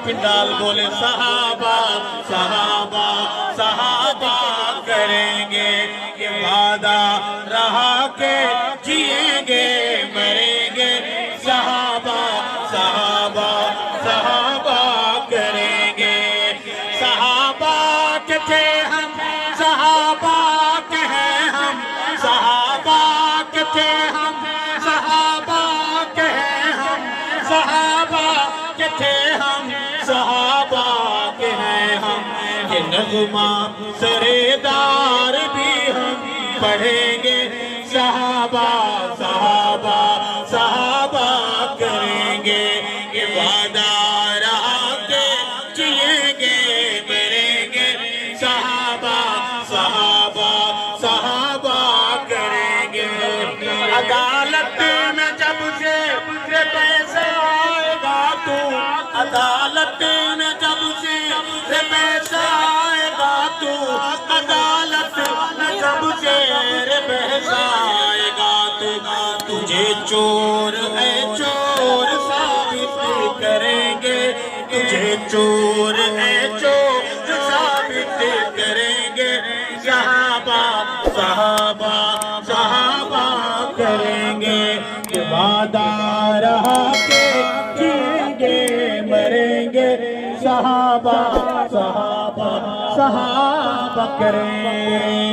پنڈال بولے صحابہ صحابہ صحابہ کریں گے یہ وعدہ رہا کہ جئیں گے مریں گے صحابہ صحابہ صحابہ کریں گے صحابہ کے تھے ہم صحابہ کے ہیں ہم صحابہ کے تھے ہم صحابہ کے ہیں ہم صحابہ کے تھے ہم صحابہ کے ہیں ہم یہ نغمہ سردار بھی ہم پڑھیں گے صحابہ صحابہ صحابہ کریں گے یہ وعدہ رہا کہ جئیں گے مریں گے صحابہ صحابہ صحابہ کریں گے عدالت میں جب سے پیسہ آئے گا تو عدالت میں جب سے پیسہ آئے گا تو عدالت میں جب سے پیسہ آئے گا تو تجھے چور ہے چور ثابت کریں گے تجھے چور ہے چور ثابت کریں گے صحابہ صحابہ صحابہ کریں گے یہ وعدہ رہا کہ جئیں گے مریں گے صحابہ صحابہ صحابہ کریں